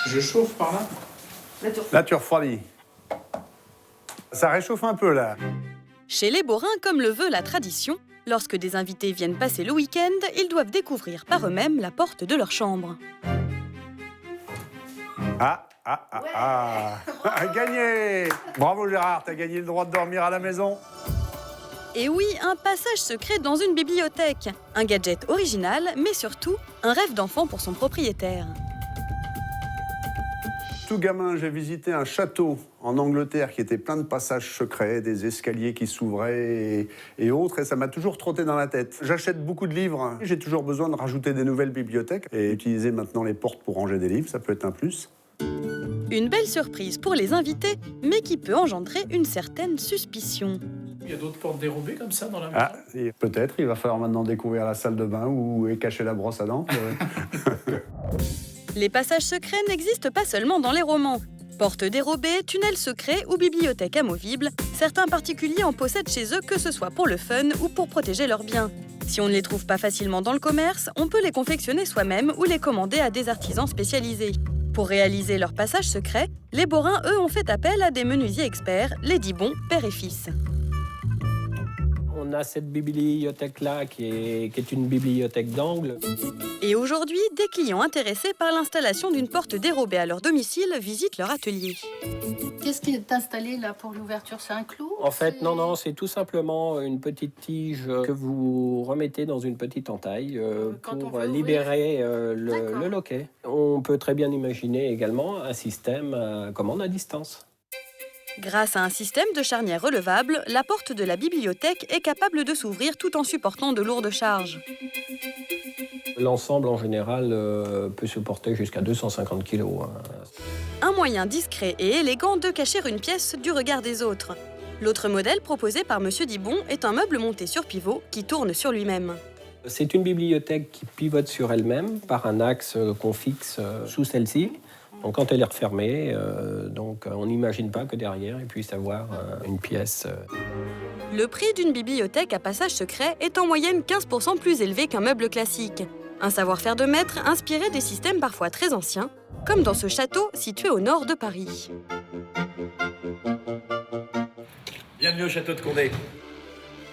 Je chauffe par là. Là, tu refroidis. Ça réchauffe un peu, là. Chez les Borains, comme le veut la tradition, lorsque des invités viennent passer le week-end, ils doivent découvrir par eux-mêmes la porte de leur chambre. Gagné! Bravo Gérard, t'as gagné le droit de dormir à la maison. Et oui, un passage secret dans une bibliothèque. Un gadget original, mais surtout, un rêve d'enfant pour son propriétaire. Tout gamin, j'ai visité un château en Angleterre qui était plein de passages secrets, des escaliers qui s'ouvraient et autres, et ça m'a toujours trotté dans la tête. J'achète beaucoup de livres, j'ai toujours besoin de rajouter des nouvelles bibliothèques, et utiliser maintenant les portes pour ranger des livres, ça peut être un plus. Une belle surprise pour les invités, mais qui peut engendrer une certaine suspicion. Il y a d'autres portes dérobées comme ça dans la maison. Et peut-être, il va falloir maintenant découvrir la salle de bain où est cachée la brosse à dents. Les passages secrets n'existent pas seulement dans les romans. Portes dérobées, tunnels secrets ou bibliothèques amovibles, certains particuliers en possèdent chez eux, que ce soit pour le fun ou pour protéger leurs biens. Si on ne les trouve pas facilement dans le commerce, on peut les confectionner soi-même ou les commander à des artisans spécialisés. Pour réaliser leurs passages secrets, les Borains, eux, ont fait appel à des menuisiers experts, les Dibon, père et fils. On a cette bibliothèque-là qui est une bibliothèque d'angle. Et aujourd'hui, des clients intéressés par l'installation d'une porte dérobée à leur domicile visitent leur atelier. Qu'est-ce qui est installé là pour l'ouverture? C'est un clou? En fait, non, c'est tout simplement une petite tige que vous remettez dans une petite entaille pour libérer le loquet. On peut très bien imaginer également un système à commande à distance. Grâce à un système de charnière relevable, la porte de la bibliothèque est capable de s'ouvrir tout en supportant de lourdes charges. L'ensemble, en général, peut supporter jusqu'à 250 kg. Un moyen discret et élégant de cacher une pièce du regard des autres. L'autre modèle proposé par M. Dibon est un meuble monté sur pivot qui tourne sur lui-même. C'est une bibliothèque qui pivote sur elle-même par un axe qu'on fixe sous celle-ci. Donc quand elle est refermée, on n'imagine pas que derrière, il puisse y avoir une pièce. Le prix d'une bibliothèque à passage secret est en moyenne 15% plus élevé qu'un meuble classique. Un savoir-faire de maître inspiré des systèmes parfois très anciens, comme dans ce château situé au nord de Paris. Bienvenue au château de Condé.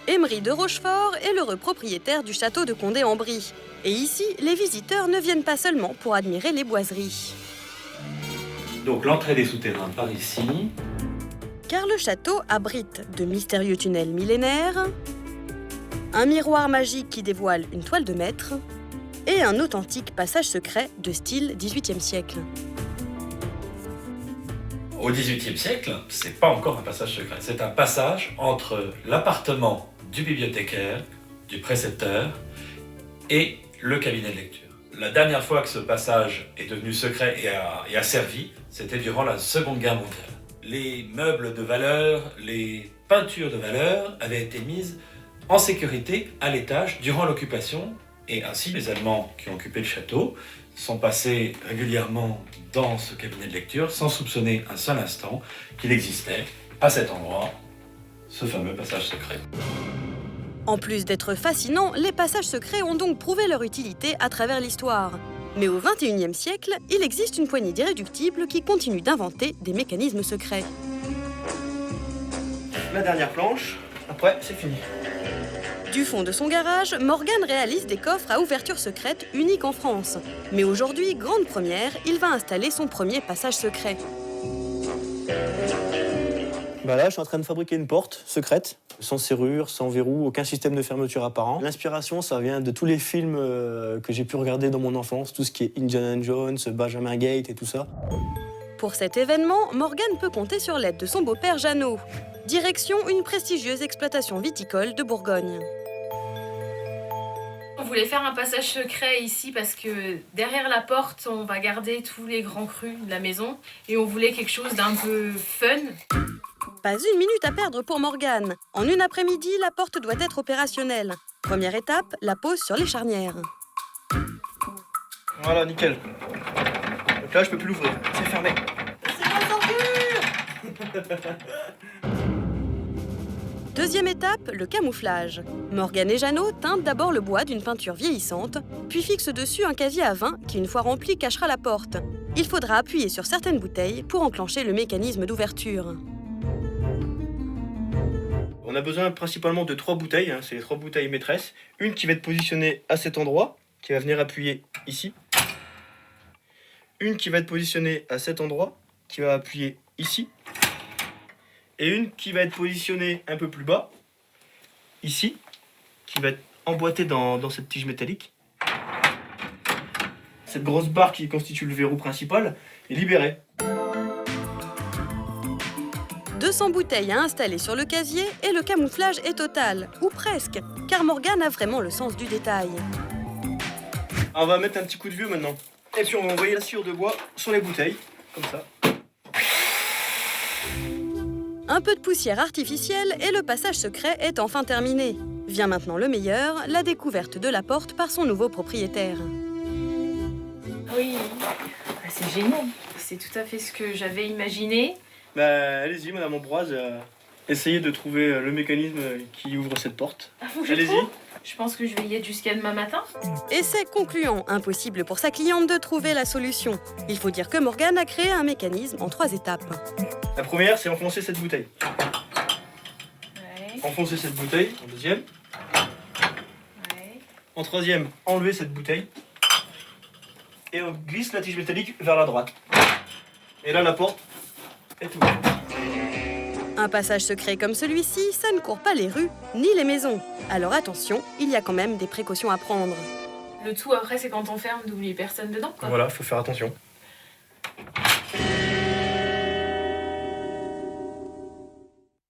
Emery de Rochefort est l'heureux propriétaire du château de Condé en Brie. Et ici, les visiteurs ne viennent pas seulement pour admirer les boiseries. Donc l'entrée des souterrains par ici. Car le château abrite de mystérieux tunnels millénaires, un miroir magique qui dévoile une toile de maître et un authentique passage secret de style XVIIIe siècle. Au XVIIIe siècle, c'est pas encore un passage secret. C'est un passage entre l'appartement du bibliothécaire, du précepteur et le cabinet de lecture. La dernière fois que ce passage est devenu secret et a servi, c'était durant la Seconde Guerre mondiale. Les meubles de valeur, les peintures de valeur avaient été mises en sécurité à l'étage durant l'occupation, et ainsi les Allemands qui ont occupé le château sont passés régulièrement dans ce cabinet de lecture sans soupçonner un seul instant qu'il existait à cet endroit ce fameux passage secret. En plus d'être fascinants, les passages secrets ont donc prouvé leur utilité à travers l'histoire. Mais au XXIe siècle, il existe une poignée d'irréductibles qui continuent d'inventer des mécanismes secrets. La dernière planche, après c'est fini. Du fond de son garage, Morgan réalise des coffres à ouverture secrète uniques en France. Mais aujourd'hui, grande première, il va installer son premier passage secret. Là, je suis en train de fabriquer une porte secrète, sans serrure, sans verrou, aucun système de fermeture apparent. L'inspiration, ça vient de tous les films que j'ai pu regarder dans mon enfance, tout ce qui est Indiana Jones, Benjamin Gate et tout ça. Pour cet événement, Morgan peut compter sur l'aide de son beau-père Jeannot. Direction une prestigieuse exploitation viticole de Bourgogne. On voulait faire un passage secret ici parce que derrière la porte, on va garder tous les grands crus de la maison et on voulait quelque chose d'un peu fun. Pas une minute à perdre pour Morgane. En une après-midi, la porte doit être opérationnelle. Première étape, la pose sur les charnières. Voilà, nickel. Donc là, je peux plus l'ouvrir, c'est fermé. Deuxième étape, le camouflage. Morgane et Jeannot teintent d'abord le bois d'une peinture vieillissante, puis fixent dessus un casier à vin qui, une fois rempli, cachera la porte. il faudra appuyer sur certaines bouteilles pour enclencher le mécanisme d'ouverture. On a besoin principalement de 3 bouteilles, hein, c'est les 3 bouteilles maîtresses. Une qui va être positionnée à cet endroit, qui va venir appuyer ici. Une qui va être positionnée à cet endroit, qui va appuyer ici. Et une qui va être positionnée un peu plus bas, ici, qui va être emboîtée dans cette tige métallique. Cette grosse barre qui constitue le verrou principal est libérée. 200 bouteilles à installer sur le casier et le camouflage est total, ou presque, car Morgane a vraiment le sens du détail. On va mettre un petit coup de vieux maintenant. Et puis on va envoyer la sciure de bois sur les bouteilles, comme ça. Un peu de poussière artificielle et le passage secret est enfin terminé. Vient maintenant le meilleur, la découverte de la porte par son nouveau propriétaire. Oui, c'est génial. C'est tout à fait ce que j'avais imaginé. Bah, allez-y, Madame Ambroise, essayez de trouver le mécanisme qui ouvre cette porte. Allez-y. Je pense que je vais y être jusqu'à demain matin. Essai concluant, impossible pour sa cliente de trouver la solution. Il faut dire que Morgane a créé un mécanisme en 3 étapes. La première, c'est enfoncer cette bouteille. Ouais, Enfoncer cette bouteille, en deuxième. ouais. En troisième, enlever cette bouteille. Et on glisse la tige métallique vers la droite. Et là, la porte est ouverte. Un passage secret comme celui-ci, ça ne court pas les rues ni les maisons. Alors attention, il y a quand même des précautions à prendre. Le tout après, c'est quand on ferme d'oublier personne dedans, quoi. Voilà, faut faire attention.